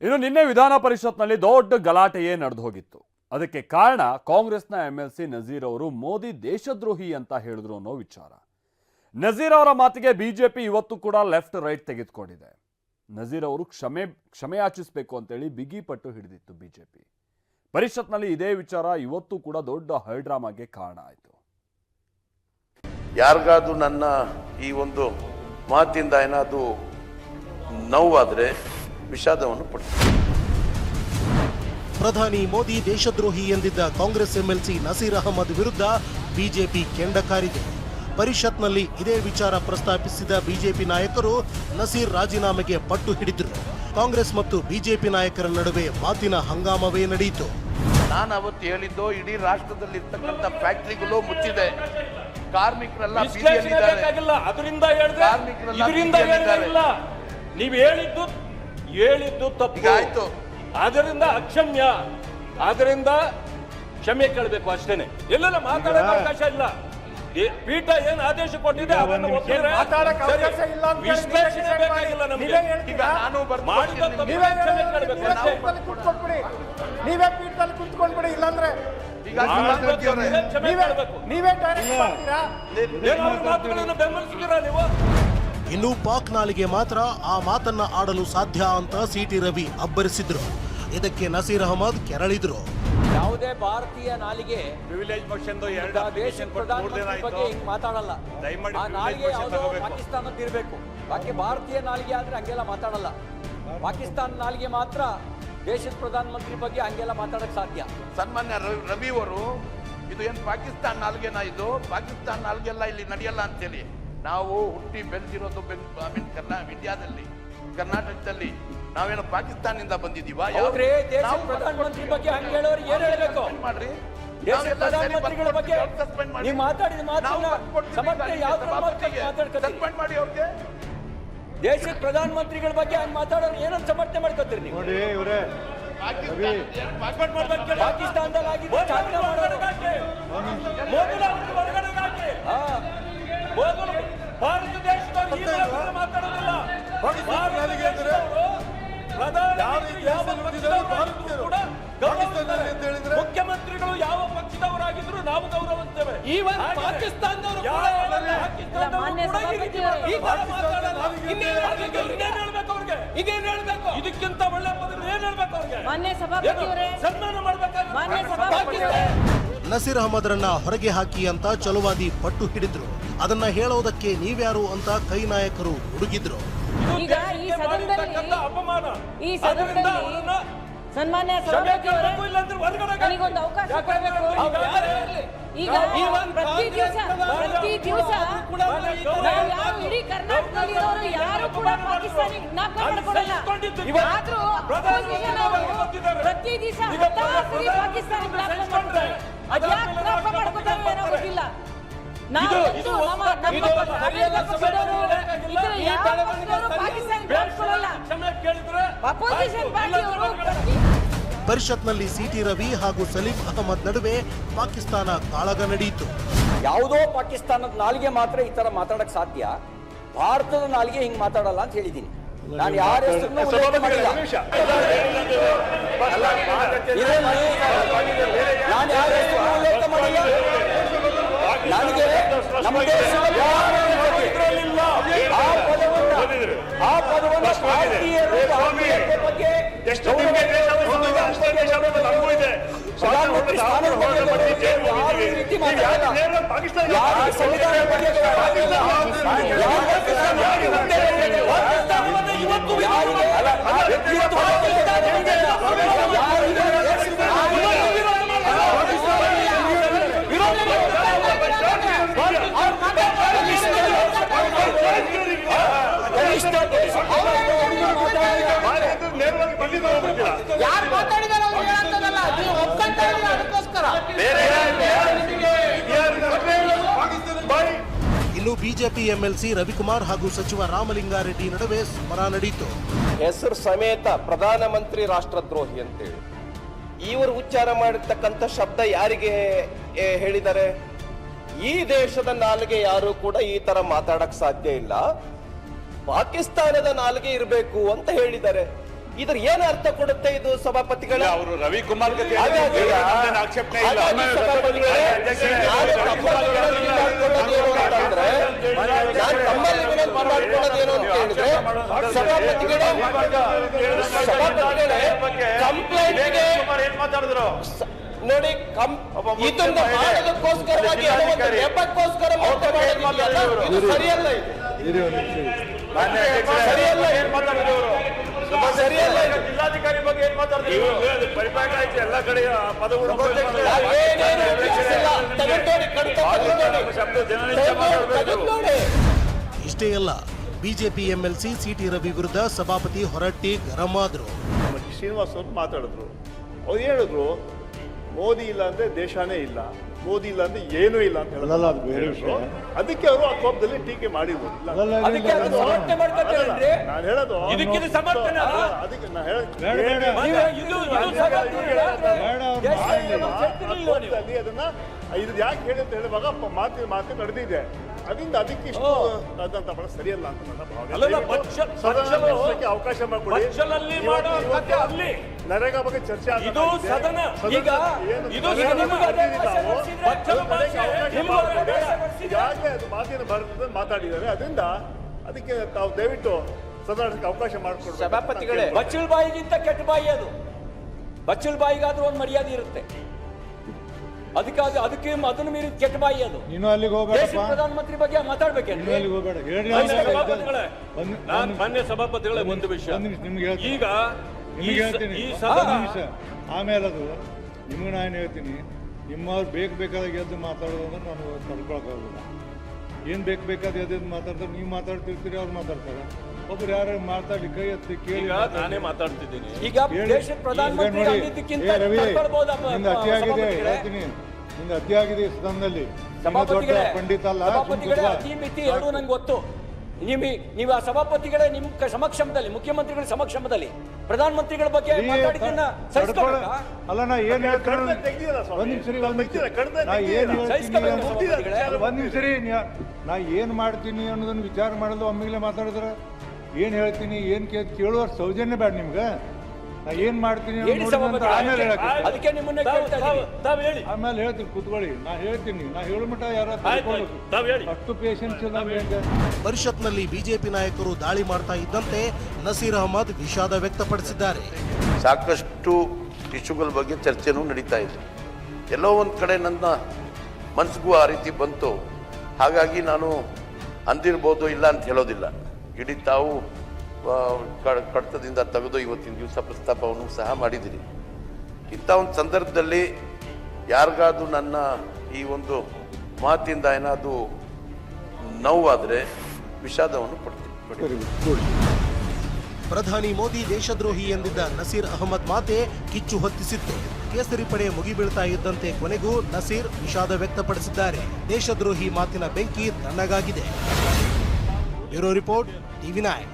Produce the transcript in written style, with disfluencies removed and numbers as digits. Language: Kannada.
ಇನ್ನು ನಿನ್ನೆ ವಿಧಾನ ಪರಿಷತ್ನಲ್ಲಿ ದೊಡ್ಡ ಗಲಾಟೆಯೇ ನಡೆದು ಹೋಗಿತ್ತು. ಅದಕ್ಕೆ ಕಾರಣ ಕಾಂಗ್ರೆಸ್ನ ಎಂಎಲ್ಸಿ ನಜೀರ್ ಅವರು ಮೋದಿ ದೇಶದ್ರೋಹಿ ಅಂತ ಹೇಳಿದ್ರು ಅನ್ನೋ ವಿಚಾರ. ನಜೀರ್ ಅವರ ಮಾತಿಗೆ ಬಿಜೆಪಿ ಇವತ್ತು ಕೂಡ ಲೆಫ್ಟ್ ರೈಟ್ ತೆಗೆದುಕೊಂಡಿದೆ. ನಜೀರ್ ಅವರು ಕ್ಷಮೆಯಾಚಿಸಬೇಕು ಅಂತೇಳಿ ಬಿಗಿ ಪಟ್ಟು ಹಿಡಿದಿತ್ತು ಬಿಜೆಪಿ. ಪರಿಷತ್ನಲ್ಲಿ ಇದೇ ವಿಚಾರ ಇವತ್ತು ಕೂಡ ದೊಡ್ಡ ಹೈಡ್ರಾಮಾಗೆ ಕಾರಣ ಆಯಿತು. ಯಾರಿಗಾದ್ರೂ ನನ್ನ ಈ ಒಂದು ಮಾತಿಂದ ಏನಾದರೂ ನೋವಾದರೆ ವಿಷಾದವನ್ನು ಪಡ್ತೀನಿ. ಪ್ರಧಾನಿ ಮೋದಿ ದೇಶದ್ರೋಹಿ ಎಂದಿದ್ದ ಕಾಂಗ್ರೆಸ್ ಎಂಎಲ್ಸಿ ನಸೀರ್ ಅಹಮದ್ ವಿರುದ್ಧ ಬಿಜೆಪಿ ಕೆಂಡ ಕಾರಿದೆ. ಪರಿಷತ್ನಲ್ಲಿ ಇದೇ ವಿಚಾರ ಪ್ರಸ್ತಾಪಿಸಿದ ಬಿಜೆಪಿ ನಾಯಕರು ನಸೀರ್ ರಾಜೀನಾಮೆಗೆ ಪಟ್ಟು ಹಿಡಿದರು. ಕಾಂಗ್ರೆಸ್ ಮತ್ತು ಬಿಜೆಪಿ ನಾಯಕರ ನಡುವೆ ಮಾತಿನ ಹಂಗಾಮವೇ ನಡೆಯಿತು. ನಾನು ಅವತ್ತು ಹೇಳಿದ್ದು, ಇಡೀ ರಾಷ್ಟ್ರದಲ್ಲಿ ಇರ್ತಕ್ಕಂಥ ಫ್ಯಾಕ್ಟರಿಗಳು ಮುಚ್ಚಿದೆ, ಕಾರ್ಮಿಕರೆಲ್ಲ ನೀವು ಹೇಳಿದ್ದು ತಪ್ಪು ಆಯ್ತು. ಅದರಿಂದ ಅಕ್ಷಮ್ಯ, ಅದರಿಂದ ಕ್ಷಮೆ ಕೇಳಬೇಕು ಅಷ್ಟೇನೆ. ಎಲ್ಲೆಲ್ಲ ಮಾತಾಡೋಕೆ ಅವಕಾಶ ಇಲ್ಲ. ಪೀಠ ಏನ್ ಆದೇಶ ಕೊಟ್ಟಿದೆ ಅದನ್ನು ವಿಶ್ಲೇಷಣೆ ಬೇಕಾಗಿಲ್ಲ ನಮಗೆ. ನೀವೇ ಪೀಠದಲ್ಲಿ ಕುತ್ಕೊಂಡ್ಬಿಡಿ, ಇಲ್ಲಾಂದ್ರೆ ಬೆಂಬಲಿಸ್ತೀರಾ ನೀವು? ಇನ್ನು ಪಾಕ್ ನಾಲಿಗೆ ಮಾತ್ರ ಆ ಮಾತನ್ನ ಆಡಲು ಸಾಧ್ಯ ಅಂತ ಸಿಟಿ ರವಿ ಅಬ್ಬರಿಸಿದ್ರು. ಇದಕ್ಕೆ ನಸೀರ್ ಅಹಮದ್ ಕೆರಳಿದ್ರು. ಯಾವುದೇ ಭಾರತೀಯ ನಾಲಿಗೆ ಪ್ರಿವಿಲೇಜ್ ಮೋಷನ್ ಬಗ್ಗೆ ಹಿಂಗ್ ಮಾತಾಡಲ್ಲ. ಆ ನಾಲಿಗೆ ಯಾವುದೋ ಪಾಕಿಸ್ತಾನದ್ದು ಇರಬೇಕು. ಬಾಕಿ ಭಾರತೀಯ ನಾಲಿಗೆ ಆದ್ರೆ ಹಂಗೆಲ್ಲ ಮಾತಾಡಲ್ಲ. ಪಾಕಿಸ್ತಾನ ನಾಲಿಗೆ ಮಾತ್ರ ದೇಶದ ಪ್ರಧಾನಮಂತ್ರಿ ಬಗ್ಗೆ ಹಂಗೆಲ್ಲ ಮಾತಾಡಕ್ ಸಾಧ್ಯ. ಸನ್ಮಾನ್ಯ ರವಿ ಅವರು, ಇದು ಏನು ಪಾಕಿಸ್ತಾನ ನಾಲ್ಗೆನಾ? ಇದು ಪಾಕಿಸ್ತಾನ ನಾಲ್ಗೆಲ್ಲ ಇಲ್ಲಿ ನಡೆಯಲ್ಲ ಅಂತೇಳಿ ನಾವು ಹುಟ್ಟಿ ಬೆಳೆದಿರೋದು ಇಂಡಿಯಾದಲ್ಲಿ, ಕರ್ನಾಟಕದಲ್ಲಿ. ನಾವೇನೋ ಪಾಕಿಸ್ತಾನದಿಂದ ಬಂದಿದ್ದೀವಾ? ದೇಶದ ಪ್ರಧಾನಮಂತ್ರಿ ಬಗ್ಗೆ ಹಂಗೆ ಹೇಳೋರು ಏನ್ ಹೇಳ್ಬೇಕು ಮಾಡ್ರಿ? ದೇಶದ ಪ್ರಧಾನಮಂತ್ರಿಗಳ ಬಗ್ಗೆ ನೀವು ಮಾತಾಡಿದ ಮಾಡಿ ಅವ್ರಿಗೆ. ದೇಶದ ಪ್ರಧಾನಮಂತ್ರಿಗಳ ಬಗ್ಗೆ ಹಂಗೆ ಮಾತಾಡೋರು ಏನಂತ ಸಮರ್ಥನೆ ಮಾಡ್ಕೊತೀರಿ ನೀವು? ಪಾಕಿಸ್ತಾನದಲ್ಲಿ ಆಗಿದ್ದು ಭಾರತ ದೇಶದವರು ಮಾತಾಡೋದಿಲ್ಲ. ಮುಖ್ಯಮಂತ್ರಿಗಳು ಯಾವ ಪಕ್ಷದವರಾಗಿದ್ರು ನಾವು ಗೌರವಿಸ್ತೇವೆ. ಇದಕ್ಕಿಂತ ಒಳ್ಳೆ ಪದಗಳು ಏನ್ ಹೇಳ್ಬೇಕು ಅವ್ರಿಗೆ? ಸನ್ಮಾನ ಮಾಡ್ಬೇಕಾದ್ರೆ ನಸೀರ್ ಅಹಮದ್ರನ್ನ ಹೊರಗೆ ಹಾಕಿ ಅಂತ ಚಲುವಾದಿ ಪಟ್ಟು ಹಿಡಿದ್ರು. ಅದನ್ನ ಹೇಳೋದಕ್ಕೆ ನೀವ್ಯಾರು ಅಂತ ಕೈ ನಾಯಕರು ಹುಡುಗಿದ್ರು. ಈಗ ಈ ಸದನದಲ್ಲಿ ಸನ್ಮಾನ್ಯ ನನಗೊಂದು ಅವಕಾಶ ಕೊಡಬೇಕು. ಈಗ ಪ್ರತಿ ದಿವಸ ನಾವು ಯಾರು ಇಡೀ ಕರ್ನಾಟಕದಲ್ಲಿ ಇರೋರು ಯಾರು ಕೂಡ ಪಾಕಿಸ್ತಾನಿ ಜ್ಞಾಪಕ ಮಾಡ್ಕೊಡಲ್ಲ. ಆದ್ರೂ ಪ್ರತಿ ದಿವಸ ಪಾಕಿಸ್ತಾನಿ ಜ್ಞಾಪಕ ಮಾಡ್ತಾರೆ. ಅದ್ಯಾಕೆ ಜ್ಞಾಪಕ ಮಾಡ್ಕೊತಾರೆ ಏನೋ ಗೊತ್ತಿಲ್ಲ. ಪರಿಷತ್ನಲ್ಲಿ ಸಿಟಿ ರವಿ ಹಾಗೂ ಸಲೀಂ ಅಹಮದ್ ನಡುವೆ ಪಾಕಿಸ್ತಾನ ಕಾಳಗ ನಡೆಯಿತು. ಯಾವುದೋ ಪಾಕಿಸ್ತಾನದ ನಾಲಿಗೆ ಮಾತ್ರ ಈ ತರ ಮಾತಾಡಕ್ ಸಾಧ್ಯ, ಭಾರತದ ನಾಲಿಗೆ ಹಿಂಗ್ ಮಾತಾಡಲ್ಲ ಅಂತ ಹೇಳಿದೀನಿ. ನಾನು ಯಾರ ಹೆಸರನ್ನು ಉಲ್ಲೇಖ ಮಾಡಿಲ್ಲ. ನಾನು ಯಾರ ಹೆಸರನ್ನು ಉಲ್ಲೇಖ ಮಾಡಿಲ್ಲ. ನನಗೆ ನಮ್ಮ ದೇಶದ ಆ ಪದವನ್ನು ಭಾರತೀಯರು ಬಗ್ಗೆ ಪ್ರಧಾನಮಂತ್ರಿ ಸ್ಥಾನದ ಬಗ್ಗೆ ಯಾರು ಮಾತಾಡಿದಾರೆ ಅದಕ್ಕೋಸ್ಕರ. ಇನ್ನು ಬಿಜೆಪಿ ಎಂಎಲ್ಸಿ ರವಿಕುಮಾರ್ ಹಾಗೂ ಸಚಿವ ರಾಮಲಿಂಗಾರೆಡ್ಡಿ ನಡುವೆ ಸಮರ ನಡೆಯಿತು. ಹೆಸರು ಸಮೇತ ಪ್ರಧಾನಮಂತ್ರಿ ರಾಷ್ಟ್ರದ್ರೋಹಿ ಅಂತೇಳಿ ಇವರು ಉಚ್ಚಾರ ಮಾಡಿರ್ತಕ್ಕಂಥ ಶಬ್ದ ಯಾರಿಗೆ ಹೇಳಿದ್ದಾರೆ? ಈ ದೇಶದ ನಾಲಿಗೆ ಯಾರು ಕೂಡ ಈ ತರ ಮಾತಾಡಕ್ ಸಾಧ್ಯ ಇಲ್ಲ, ಪಾಕಿಸ್ತಾನದ ನಾಲಿಗೆ ಇರಬೇಕು ಅಂತ ಹೇಳಿದ್ದಾರೆ. ಇದ್ರ ಏನು ಅರ್ಥ ಕೊಡುತ್ತೆ ಇದು ಸಭಾಪತಿಗಳೇ? ಅವರು ರವಿಕುಮಾರ್ ಹಾಗಾಗಿ ಆಕ್ಷೇಪಣೆ ಹಾಗಾಗಿ ಸಭಾಪತಿಗಳೇ, ನಾನು ತಮ್ಮಲ್ಲಿ ವಿನಂತಿ ಮಾಡ್ಕೊಳ್ಳೋದೇನು ಅಂತಂದ್ರೆ, ನಾನು ತಮ್ಮಲ್ಲಿ ವಿನಂತಿ ಮಾಡ್ಕೊಳ್ಳೋದೇನು ಅಂತ ಹೇಳಿದ್ರೆ, ಸಭಾಪತಿಗಳೇ ಕಂಪ್ಲೇಂಟ್ಗೆ ನೋಡಿ, ಇದನ್ನು ಮಾಡೋದಕ್ಕೋಸ್ಕರವಾಗಿ ನೆಪಕ್ಕೋಸ್ಕರ ಇದು ಸರಿಯಲ್ಲ. ಇದು ಸರಿಯಲ್ಲ, ಸರಿಯಲ್ಲ. ಜಿಲ್ಲಾಧಿಕಾರಿ ಬಗ್ಗೆ ಏನ್ ಮಾತಾಡ್ತೀವಿ? ಪರಿಪಾಠ ಆಯ್ತು ಎಲ್ಲ ಕಡೆ ಪದಗಳು ನೋಡಿ. ಇಷ್ಟೇ ಅಲ್ಲ, ಬಿಜೆಪಿ ಎಂಎಲ್ಸಿ ಸಿಟಿ ರವಿ ವಿರುದ್ಧ ಸಭಾಪತಿ ಹೊರಟ್ಟಿ ಗರಂ ಆದ್ರು. ಶ್ರೀನಿವಾಸ್ ಅವರು ಮಾತಾಡಿದ್ರು. ಅವ್ರು ಹೇಳಿದ್ರು ಮೋದಿ ಇಲ್ಲ ಅಂದ್ರೆ ದೇಶನೇ ಇಲ್ಲ, ಮೋದಿ ಇಲ್ಲ ಅಂದ್ರೆ ಏನೂ ಇಲ್ಲ ಅಂತ ಹೇಳಿದ್ರು. ಅದಕ್ಕೆ ಅವರು ಆ ಕೋಪದಲ್ಲಿ ಟೀಕೆ ಮಾಡಿದ್ರು. ನಾನು ಹೇಳೋದು ಅದಕ್ಕೆ ಅದನ್ನ ಇದು ಯಾಕೆ ಹೇಳಿ ಅಂತ ಹೇಳುವಾಗ ಮಾತು ನಡೆದಿದೆ. ಅದರಿಂದ ಅದಕ್ಕೆ ಇಷ್ಟು ಅದಂತ ಸರಿಯಲ್ಲ ಅಂತ ನನ್ನ ಭಾವನೆ. ಅವಕಾಶ ಮಾಡಿಕೊಡಿ. ನರೇಗಾ ಬಗ್ಗೆ ಚರ್ಚೆ ಈಗಾಗಲೇ ಅದು ಮಾತಿನ ಭಾರತದ ಮಾತಾಡಿದ್ದಾರೆ. ಅದರಿಂದ ಅದಕ್ಕೆ ತಾವು ದಯವಿಟ್ಟು ಸದನಕ್ಕೆ ಅವಕಾಶ ಮಾಡಿಕೊಡ್ಬೇಕು. ಸಭಾಪತಿಗಳೇ, ಬಚ್ಚಲ್ ಬಾಯಿಗಿಂತ ಕೆಟ್ಟ ಬಾಯಿ ಅದು. ಬಚ್ಚಲ್ ಬಾಯಿಗಾದ್ರೂ ಒಂದು ಮರ್ಯಾದೆ ಇರುತ್ತೆ, ಅದಕ್ಕೆ ಅದನ್ನು ಮೀರಿ ಕೆಟ್ಟ ಬಾಯಿ ಅದು. ನೀನು ಅಲ್ಲಿಗೆ ಹೋಗಬೇಡ, ಪ್ರಧಾನಮಂತ್ರಿ ಬಗ್ಗೆ ಮಾತಾಡ್ಬೇಕೇನು? ಅಲ್ಲಿಗೆ ಹೋಗಬೇಡ. ಮಾನ್ಯ ಸಭಾಪತಿಗಳೇ, ಒಂದು ವಿಷಯ ಈಗ ನಿಮ್ಗೆ ಹೇಳ್ತೀನಿ, ಆಮೇಲೆ ಅದು ನಿಮ್ಗೆ ನಾನು ಹೇಳ್ತೀನಿ, ನಿಮ್ಮವ್ರು ಬೇಕಾದಾಗ ಎದ್ದು ಮಾತಾಡೋದು ಅಂದ್ರೆ ನಾನು ತಡ್ಕೊಳಕ್ಕಾಗಲ್ಲ. ಏನು ಬೇಕಾದ ಎದ್ದು ಮಾತಾಡ್ತಾರೆ, ನೀವು ಮಾತಾಡ್ತಿರ್ತೀರಿ, ಅವ್ರು ಮಾತಾಡ್ತಾರೆ. ಒಬ್ರು ಯಾರು ಮಾತಾಡಿ ಕೈ ಎತ್ತಿ ಕೇಳಿ. ನಾನೇ ಮಾತಾಡ್ತಿದ್ದೀನಿ. ಈಗ ದೇಶದ ಪ್ರಧಾನಮಂತ್ರಿ ಆಗಿದ್ದಕ್ಕಿಂತ ರವಿ, ನಿಂದು ಅತಿಯಾಗಿದೆ ಹೇಳ್ತೀನಿ, ನಿಂದು ಅತಿಯಾಗಿದೆ ಸದನದಲ್ಲಿ. ಪಂಡಿತ ಅಲ್ಲ, ಅತಿ ಮಿತಿ ಎರಡು ನಂಗೆ ಗೊತ್ತು. ನೀವು ಆ ಸಭಾಪತಿಗಳೇ ನಿಮ್ಮ ಸಮಕ್ಷಮದಲ್ಲಿ, ಮುಖ್ಯಮಂತ್ರಿಗಳ ಸಮಕ್ಷಮದಲ್ಲಿ ಪ್ರಧಾನಮಂತ್ರಿಗಳ ಬಗ್ಗೆ ಮಾತಾಡಿದ್ದನ್ನ ಅಲ್ಲ, ನಾ ಏನ್ ಹೇಳ್ತೀನಿ, ಒಂದ್ ನಿಮಿಷ ರೀ, ನಾ ಏನ್ ಮಾಡ್ತೀನಿ ಅನ್ನೋದನ್ನ ವಿಚಾರ ಮಾಡಲು ಒಮ್ಮೆಲೆ ಮಾತಾಡಿದ್ರೆ ಏನ್ ಹೇಳ್ತೀನಿ, ಏನ್ ಕೇಳುವ ಸೌಜನ್ಯ ಬೇಡ ನಿಮ್ಗೆ. ನಾ ಏನ್ ಮಾಡ್ತೀನಿ ಆಮೇಲೆ ಆಮೇಲೆ ಹೇಳ್ತೀನಿ, ಕೂತ್ಕೊಳ್ಳಿ, ನಾ ಹೇಳ್ತೀನಿ. ನಾ ಹೇಳೋ ಮಟ್ಟ ಯಾರು ಅಷ್ಟು ಪೇಷನ್ಸ್ ಇಲ್ಲ. ಪರಿಷತ್ನಲ್ಲಿ ಬಿಜೆಪಿ ನಾಯಕರು ದಾಳಿ ಮಾಡ್ತಾ ಇದ್ದಂತೆ ನಸೀರ್ ಅಹಮದ್ ವಿಷಾದ ವ್ಯಕ್ತಪಡಿಸಿದ್ದಾರೆ. ಸಾಕಷ್ಟು ಇಶ್ಯೂಗಳ ಬಗ್ಗೆ ಚರ್ಚೆನೂ ನಡೀತಾ ಇದೆ. ಎಲ್ಲೋ ಒಂದು ಕಡೆ ನನ್ನ ಮನಸ್ಸಿಗೂ ಆ ರೀತಿ ಬಂತು. ಹಾಗಾಗಿ ನಾನು ಅಂದಿರ್ಬೋದು, ಇಲ್ಲ ಅಂತ ಹೇಳೋದಿಲ್ಲ. ಇಡೀ ತಾವು ಕಡತದಿಂದ ತೆಗೆದು ಇವತ್ತಿನ ದಿವಸ ಪ್ರಸ್ತಾಪವನ್ನು ಸಹ ಮಾಡಿದ್ದೀರಿ. ಇಂಥ ಒಂದು ಸಂದರ್ಭದಲ್ಲಿ ಯಾರಿಗಾದ್ರೂ ನನ್ನ ಈ ಒಂದು ಮಾತಿಂದ ಏನಾದರೂ ನೋವಾದರೆ ವಿಷಾದವನ್ನು ಪಡ್ತೀನಿ. ಪ್ರಧಾನಿ ಮೋದಿ ದೇಶದ್ರೋಹಿ ಎಂದಿದ್ದ ನಸೀರ್ ಅಹಮದ್ ಮಾತೆ ಕಿಚ್ಚು ಹೊತ್ತಿಸಿತ್ತು. ಕೇಸರಿ ಪಡೆ ಮುಗಿಬೀಳ್ತಾ ಇದ್ದಂತೆ ಕೊನೆಗೂ ನಸೀರ್ ವಿಷಾದ ವ್ಯಕ್ತಪಡಿಸಿದ್ದಾರೆ. ದೇಶದ್ರೋಹಿ ಮಾತಿನ ಬೆಂಕಿ ತಣ್ಣಗಾಗಿದೆ. Bureau report, ಟಿವಿ9.